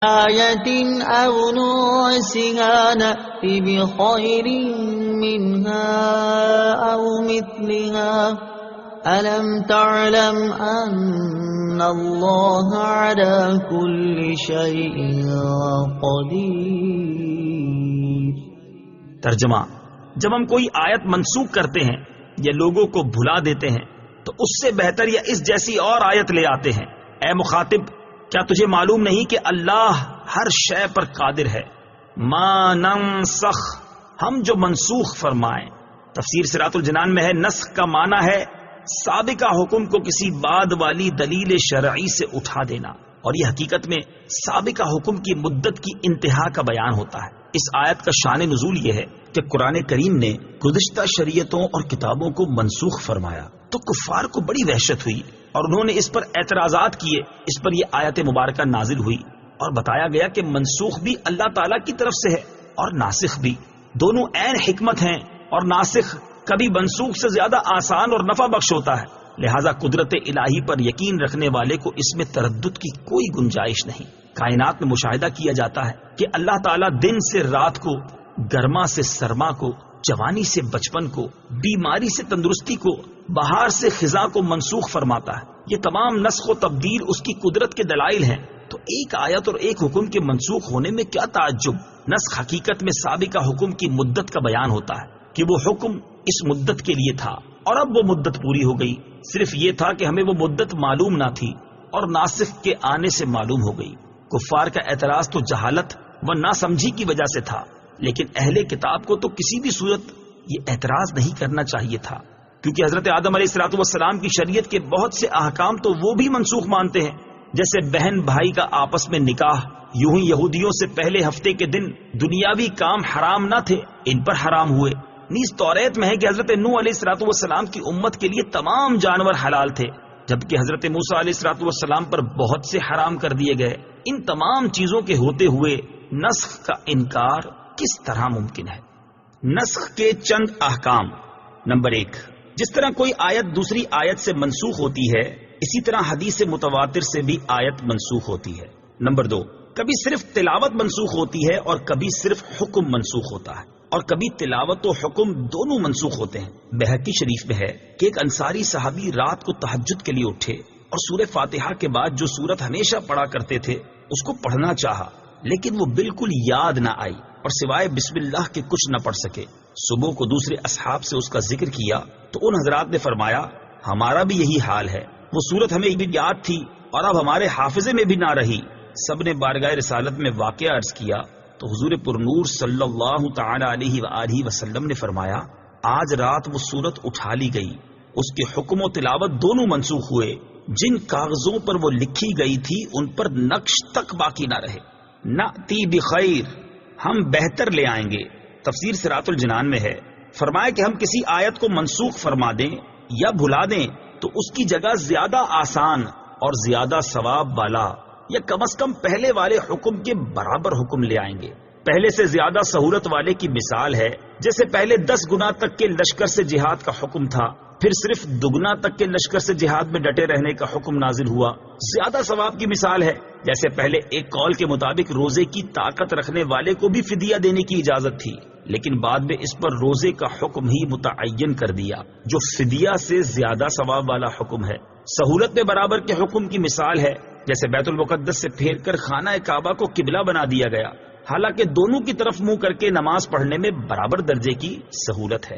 آيَةٍ أَوْ نُنسِهَا نَأْتِ بِخَيْرٍ مِّنْهَا أَوْ مِثْلِهَا أَلَمْ تَعْلَمْ أَنَّ اللَّهَ عَلَى كُلِّ شَيْءٍ قَدِيرٌ۔ ترجمہ: جب ہم کوئی آیت منسوخ کرتے ہیں یا لوگوں کو بھلا دیتے ہیں تو اس سے بہتر یا اس جیسی اور آیت لے آتے ہیں۔ اے مخاطب، کیا تجھے معلوم نہیں کہ اللہ ہر شے پر قادر ہے؟ ما ننسخ، ہم جو منسوخ فرمائیں۔ تفسیر صراط الجنان میں ہے نسخ کا معنی ہے سابقہ حکم کو کسی بعد والی دلیل شرعی سے اٹھا دینا، اور یہ حقیقت میں سابقہ حکم کی مدت کی انتہا کا بیان ہوتا ہے۔ اس آیت کا شان نزول یہ ہے کہ قرآن کریم نے گزشتہ شریعتوں اور کتابوں کو منسوخ فرمایا تو کفار کو بڑی وحشت ہوئی اور انہوں نے اس پر اعتراضات کیے۔ اس پر یہ آیت مبارکہ نازل ہوئی اور بتایا گیا کہ منسوخ بھی اللہ تعالیٰ کی طرف سے ہے اور ناسخ بھی، دونوں عین حکمت ہیں، اور ناسخ کبھی منسوخ سے زیادہ آسان اور نفع بخش ہوتا ہے، لہذا قدرت الہی پر یقین رکھنے والے کو اس میں تردد کی کوئی گنجائش نہیں۔ کائنات میں مشاہدہ کیا جاتا ہے کہ اللہ تعالیٰ دن سے رات کو، گرما سے سرما کو، جوانی سے بچپن کو، بیماری سے تندرستی کو، بہار سے خزاں کو منسوخ فرماتا ہے۔ یہ تمام نسخ و تبدیل اس کی قدرت کے دلائل ہیں۔ تو ایک آیت اور ایک حکم کے منسوخ ہونے میں کیا تعجب؟ نسخ حقیقت میں سابقہ حکم کی مدت کا بیان ہوتا ہے کہ وہ حکم اس مدت کے لیے تھا اور اب وہ مدت پوری ہو گئی، صرف یہ تھا کہ ہمیں وہ مدت معلوم نہ تھی اور ناسخ کے آنے سے معلوم ہو گئی۔ کفار کا اعتراض تو جہالت و ناسمجھی کی وجہ سے تھا، لیکن اہل کتاب کو تو کسی بھی صورت یہ اعتراض نہیں کرنا چاہیے تھا، کیونکہ حضرت آدم علیہ السلام کی شریعت کے بہت سے احکام تو وہ بھی منسوخ مانتے ہیں، جیسے بہن بھائی کا آپس میں نکاح۔ یوں ہی یہودیوں سے پہلے ہفتے کے دن دنیاوی کام حرام نہ تھے، ان پر حرام ہوئے۔ نیز توریت میں ہے کہ حضرت نوح علیہ السلام کی امت کے لیے تمام جانور حلال تھے، جبکہ حضرت موسیٰ علیہ السلام پر بہت سے حرام کر دیے گئے۔ ان تمام چیزوں کے ہوتے ہوئے نسخ کا انکار کس طرح ممکن ہے؟ نسخ کے چند احکام۔ نمبر 1، جس طرح کوئی آیت دوسری آیت سے منسوخ ہوتی ہے، اسی طرح حدیث متواتر سے بھی آیت منسوخ ہوتی ہے۔ نمبر 2، کبھی صرف تلاوت منسوخ ہوتی ہے اور کبھی صرف حکم منسوخ ہوتا ہے، اور کبھی تلاوت و حکم دونوں منسوخ ہوتے ہیں۔ بہقی شریف میں ہے کہ ایک انصاری صحابی رات کو تہجد کے لیے اٹھے اور سورہ فاتحہ کے بعد جو سورت ہمیشہ پڑھا کرتے تھے اس کو پڑھنا چاہا، لیکن وہ بالکل یاد نہ آئی اور سوائے بسم اللہ کے کچھ نہ پڑھ سکے۔ صبح کو دوسرے اصحاب سے اس کا ذکر کیا تو ان حضرات نے فرمایا ہمارا بھی یہی حال ہے، وہ سورت ہمیں بھی یاد تھی اور اب ہمارے حافظے میں بھی نہ رہی۔ سب نے بارگاہ رسالت میں واقعہ عرض کیا تو حضور پرنور صلی اللہ تعالی علیہ وآلہ وسلم نے فرمایا آج رات وہ سورت اٹھا لی گئی، اس کے حکم و تلاوت دونوں منسوخ ہوئے، جن کاغذوں پر وہ لکھی گئی تھی ان پر نقش تک باقی نہ رہے۔ نأتی بخیر، ہم بہتر لے آئیں گے۔ تفسیر صراط الجنان میں ہے فرمایا کہ ہم کسی آیت کو منسوخ فرما دیں یا بھلا دیں تو اس کی جگہ زیادہ آسان اور زیادہ ثواب والا یا کم از کم پہلے والے حکم کے برابر حکم لے آئیں گے۔ پہلے سے زیادہ سہولت والے کی مثال ہے جیسے پہلے 10 گنا تک کے لشکر سے جہاد کا حکم تھا، پھر صرف 2 گنا تک کے لشکر سے جہاد میں ڈٹے رہنے کا حکم نازل ہوا۔ زیادہ ثواب کی مثال ہے جیسے پہلے ایک قول کے مطابق روزے کی طاقت رکھنے والے کو بھی فدیہ دینے کی اجازت تھی، لیکن بعد میں اس پر روزے کا حکم ہی متعین کر دیا جو فدیہ سے زیادہ ثواب والا حکم ہے۔ سہولت میں برابر کے حکم کی مثال ہے جیسے بیت المقدس سے پھیر کر خانہ کعبہ کو قبلہ بنا دیا گیا، حالانکہ دونوں کی طرف منہ کر کے نماز پڑھنے میں برابر درجے کی سہولت ہے۔